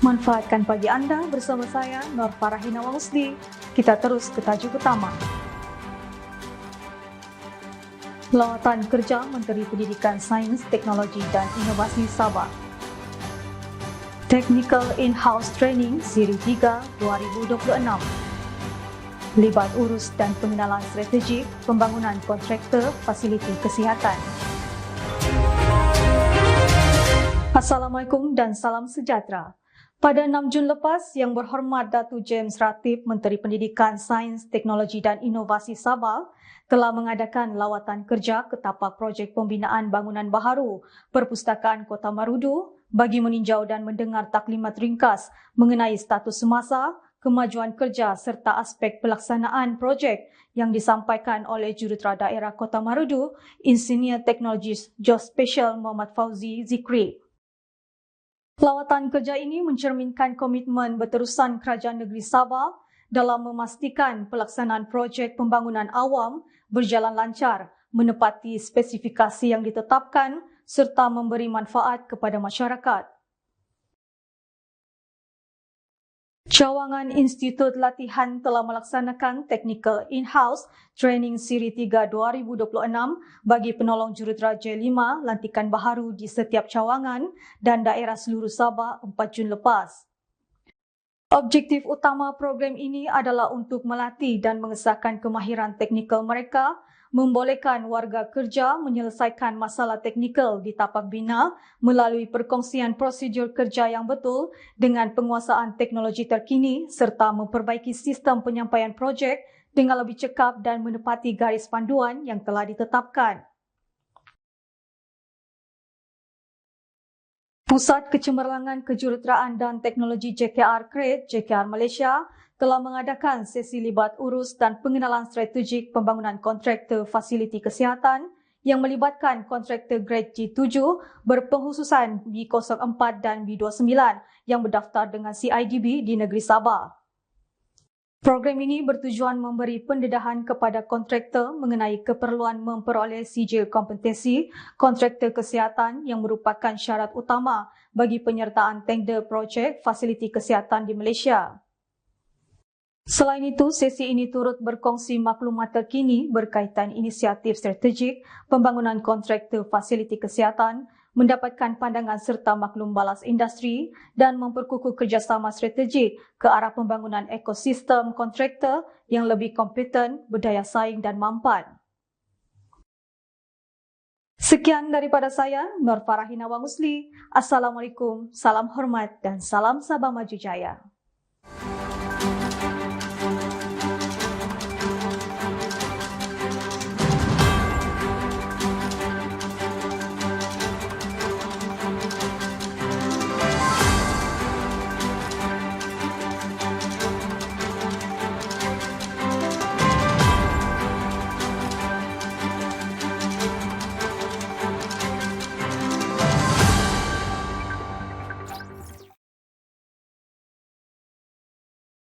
Manfaatkan pagi anda bersama saya, Nur Farahina Wamusli. Kita terus ke tajuk utama. Lawatan kerja Menteri Pendidikan Sains, Teknologi dan Inovasi Sabah. Technical In-House Training Siri 3 2026. Libat urus dan pengenalan strategik pembangunan kontraktor fasiliti kesihatan. Assalamualaikum dan salam sejahtera. Pada 6 Jun lepas, Yang Berhormat Datuk James Ratib, Menteri Pendidikan Sains, Teknologi dan Inovasi Sabah telah mengadakan lawatan kerja ke tapak projek pembinaan bangunan baharu Perpustakaan Kota Marudu bagi meninjau dan mendengar taklimat ringkas mengenai status semasa, kemajuan kerja serta aspek pelaksanaan projek yang disampaikan oleh Jurutera Daerah Kota Marudu, Insinyur Teknologis Geospatial Muhammad Fauzi Zikri. Lawatan kerja ini mencerminkan komitmen berterusan Kerajaan Negeri Sabah dalam memastikan pelaksanaan projek pembangunan awam berjalan lancar, menepati spesifikasi yang ditetapkan serta memberi manfaat kepada masyarakat. Cawangan Institut Latihan telah melaksanakan Technical In-House Training Siri 3 2026 bagi penolong jurutera J5 lantikan baharu di setiap cawangan dan daerah seluruh Sabah 4 Jun lepas. Objektif utama program ini adalah untuk melatih dan mengesahkan kemahiran teknikal mereka, membolehkan warga kerja menyelesaikan masalah teknikal di tapak bina melalui perkongsian prosedur kerja yang betul dengan penguasaan teknologi terkini serta memperbaiki sistem penyampaian projek dengan lebih cekap dan menepati garis panduan yang telah ditetapkan. Pusat Kecemerlangan Kejuruteraan dan Teknologi JKR KRED, JKR Malaysia, telah mengadakan sesi libat urus dan pengenalan strategik pembangunan kontraktor fasiliti kesihatan yang melibatkan kontraktor grade G7 berpenghususan B04 dan B29 yang berdaftar dengan CIDB di negeri Sabah. Program ini bertujuan memberi pendedahan kepada kontraktor mengenai keperluan memperoleh sijil kompetensi kontraktor kesihatan yang merupakan syarat utama bagi penyertaan tender projek fasiliti kesihatan di Malaysia. Selain itu, sesi ini turut berkongsi maklumat terkini berkaitan inisiatif strategik pembangunan kontraktor fasiliti kesihatan, mendapatkan pandangan serta maklum balas industri dan memperkukuh kerjasama strategik ke arah pembangunan ekosistem kontraktor yang lebih kompeten, berdaya saing dan mampan. Sekian daripada saya, Nur Farahina Wamusli. Assalamualaikum, salam hormat dan salam Sabah Maju Jaya.